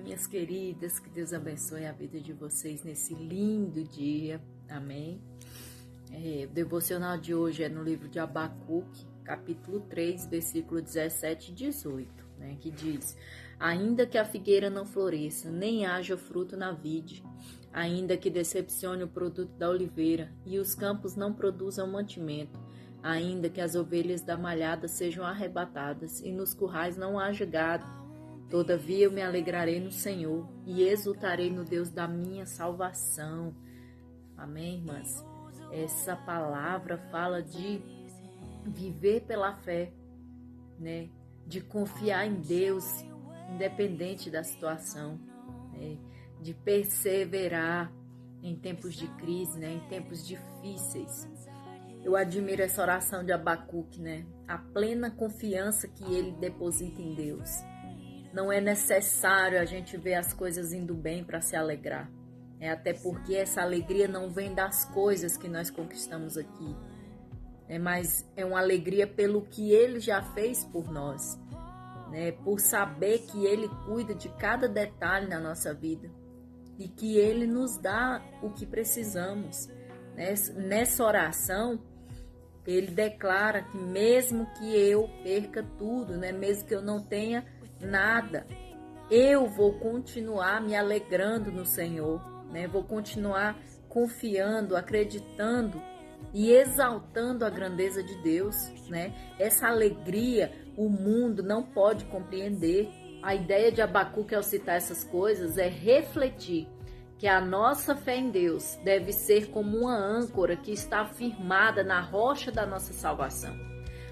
minhas queridas, que Deus abençoe a vida de vocês nesse lindo dia, amém? O devocional de hoje é no livro de Abacuque, capítulo 3, versículo 17 e 18, né, que diz: ainda que a figueira não floresça, nem haja fruto na vide, ainda que decepcione o produto da oliveira, e os campos não produzam mantimento, ainda que as ovelhas da malhada sejam arrebatadas, e nos currais não haja gado, todavia eu me alegrarei no Senhor e exultarei no Deus da minha salvação. Amém, irmãs? Essa palavra fala de viver pela fé, né? De confiar em Deus, independente da situação, né? De perseverar em tempos de crise, né? Em tempos difíceis. Eu admiro essa oração de Abacuque, né? A plena confiança que ele deposita em Deus. Não é necessário a gente ver as coisas indo bem para se alegrar. Até porque essa alegria não vem das coisas que nós conquistamos aqui. Mas é uma alegria pelo que Ele já fez por nós. Por saber que Ele cuida de cada detalhe na nossa vida. E que Ele nos dá o que precisamos. Nessa oração, Ele declara que mesmo que eu perca tudo, mesmo que eu não tenha nada, eu vou continuar me alegrando no Senhor, vou continuar confiando, acreditando e exaltando a grandeza de Deus, Essa alegria o mundo não pode compreender. A ideia de Abacuque ao citar essas coisas é refletir que a nossa fé em Deus deve ser como uma âncora que está firmada na rocha da nossa salvação.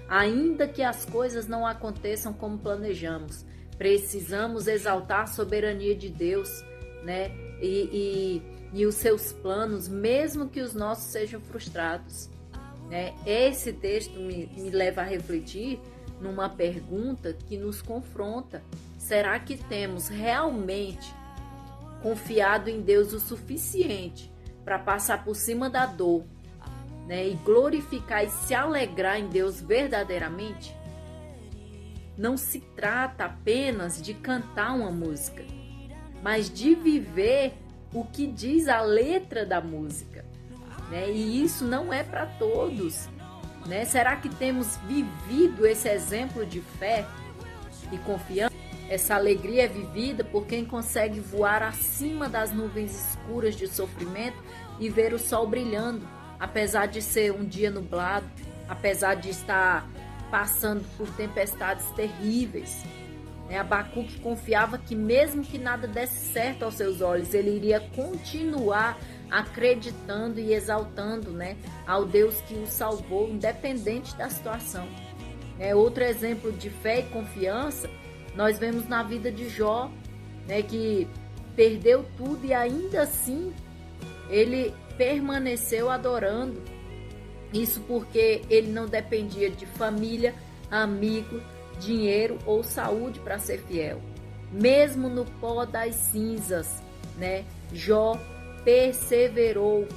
Ainda que as coisas não aconteçam como planejamos, precisamos exaltar a soberania de Deus, e os seus planos, mesmo que os nossos sejam frustrados. Esse texto me leva a refletir numa pergunta que nos confronta. Será que temos realmente confiado em Deus o suficiente para passar por cima da dor, e glorificar e se alegrar em Deus verdadeiramente? Não se trata apenas de cantar uma música, mas de viver o que diz a letra da música, E isso não é para todos, Será que temos vivido esse exemplo de fé e confiança? Essa alegria é vivida por quem consegue voar acima das nuvens escuras de sofrimento e ver o sol brilhando, apesar de ser um dia nublado, apesar de estar passando por tempestades terríveis. Abacuque confiava que mesmo que nada desse certo aos seus olhos, ele iria continuar acreditando e exaltando, ao Deus que o salvou, independente da situação. Outro exemplo de fé e confiança nós vemos na vida de Jó, que perdeu tudo e ainda assim ele permaneceu adorando. Isso porque ele não dependia de família, amigo, dinheiro ou saúde para ser fiel. Mesmo no pó das cinzas, Jó perseverou,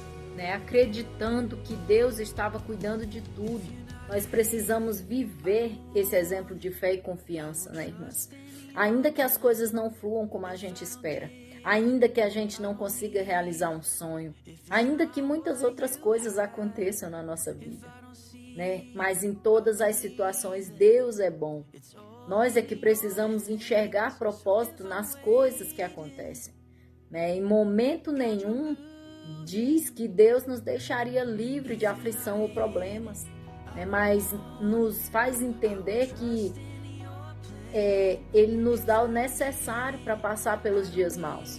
acreditando que Deus estava cuidando de tudo. Nós precisamos viver esse exemplo de fé e confiança, irmãs? Ainda que as coisas não fluam como a gente espera, ainda que a gente não consiga realizar um sonho, ainda que muitas outras coisas aconteçam na nossa vida, Mas em todas as situações, Deus é bom. Nós é que precisamos enxergar propósito nas coisas que acontecem, Em momento nenhum diz que Deus nos deixaria livre de aflição ou problemas, mas nos faz entender que Ele nos dá o necessário para passar pelos dias maus.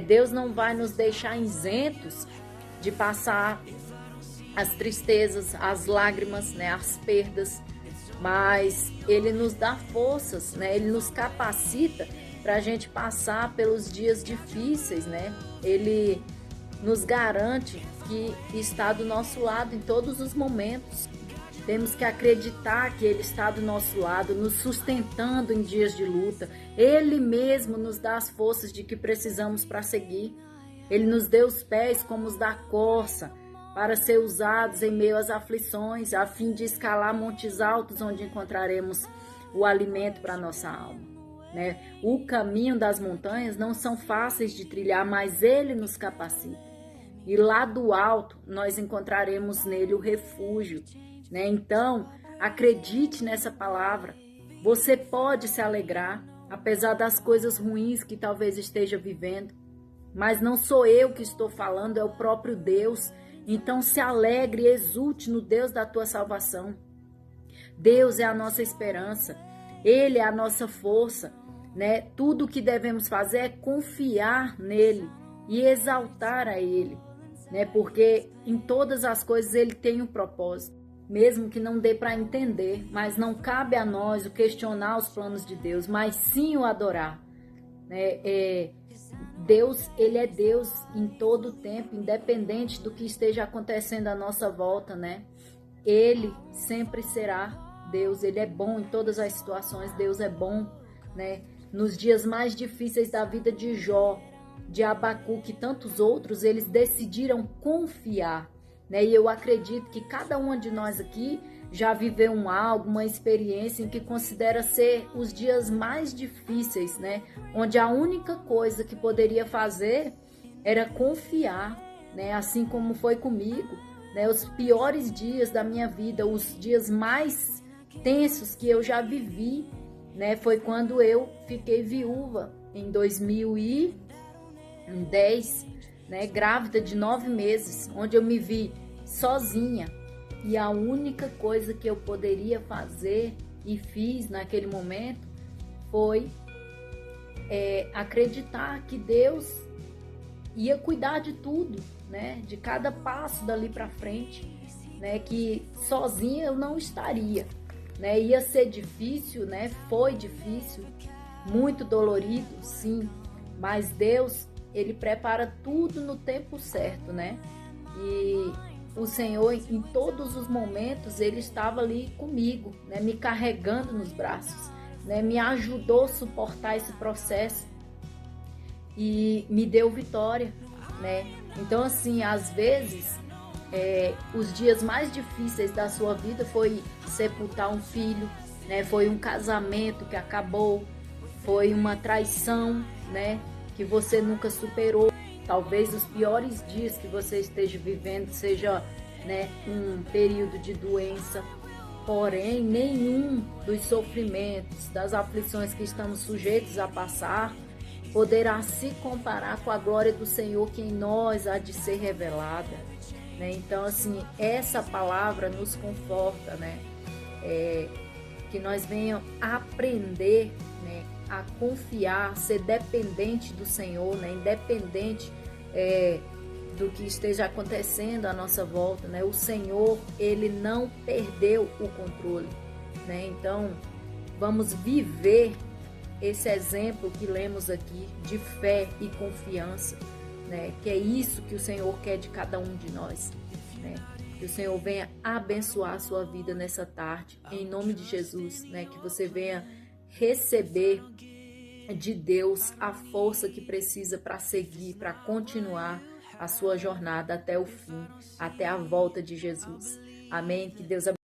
Deus não vai nos deixar isentos de passar as tristezas, as lágrimas, as perdas, mas Ele nos dá forças, Ele nos capacita para a gente passar pelos dias difíceis, Ele nos garante que está do nosso lado em todos os momentos. Temos que acreditar que Ele está do nosso lado, nos sustentando em dias de luta. Ele mesmo nos dá as forças de que precisamos para seguir. Ele nos deu os pés como os da corça, para ser usados em meio às aflições, a fim de escalar montes altos onde encontraremos o alimento para a nossa alma. né? O caminho das montanhas não são fáceis de trilhar, mas Ele nos capacita. E lá do alto nós encontraremos nele o refúgio, né? Então, acredite nessa palavra. Você pode se alegrar, apesar das coisas ruins que talvez esteja vivendo. Mas não sou eu que estou falando, é o próprio Deus. Então se alegre e exulte no Deus da tua salvação. Deus é a nossa esperança, Ele é a nossa força, né? Tudo o que devemos fazer é confiar nele e exaltar a Ele, né? Porque em todas as coisas Ele tem um propósito, mesmo que não dê para entender, mas não cabe a nós o questionar os planos de Deus, mas sim o adorar, né? Deus, Ele é Deus em todo o tempo, independente do que esteja acontecendo à nossa volta, né? Ele sempre será Deus, Ele é bom em todas as situações, Deus é bom, né? Nos dias mais difíceis da vida de Jó, de Abacuque e tantos outros, eles decidiram confiar, né? E eu acredito que cada um de nós aqui já viveu uma experiência em que considera ser os dias mais difíceis, né? Onde a única coisa que poderia fazer era confiar, né? Assim como foi comigo, né? Os piores dias da minha vida, os dias mais tensos que eu já vivi, né? Foi quando eu fiquei viúva em 2010, né? Grávida de 9 meses, onde eu me vi sozinha. E a única coisa que eu poderia fazer e fiz naquele momento foi acreditar que Deus ia cuidar de tudo, né? De cada passo dali para frente, né? Que sozinha eu não estaria, né? Ia ser difícil, né? Foi difícil, muito dolorido, sim. Mas Deus, Ele prepara tudo no tempo certo, né? E o Senhor, em todos os momentos, Ele estava ali comigo, né? Me carregando nos braços, né? Me ajudou a suportar esse processo e me deu vitória, né? Então, assim, às vezes, os dias mais difíceis da sua vida foi sepultar um filho, né? Foi um casamento que acabou, foi uma traição, né? Que você nunca superou. Talvez os piores dias que você esteja vivendo seja, né, um período de doença. Porém, nenhum dos sofrimentos, das aflições que estamos sujeitos a passar, poderá se comparar com a glória do Senhor que em nós há de ser revelada, né? Então, assim, essa palavra nos conforta, né? Que nós venhamos aprender, né, a confiar, ser dependente do Senhor, né? Independente do que esteja acontecendo à nossa volta, né? O Senhor, Ele não perdeu o controle, né? Então, vamos viver esse exemplo que lemos aqui de fé e confiança, né? Que é isso que o Senhor quer de cada um de nós, né? Que o Senhor venha abençoar a sua vida nessa tarde, em nome de Jesus, né? Que você venha receber de Deus a força que precisa para seguir, para continuar a sua jornada até o fim, até a volta de Jesus. Amém? Que Deus abençoe.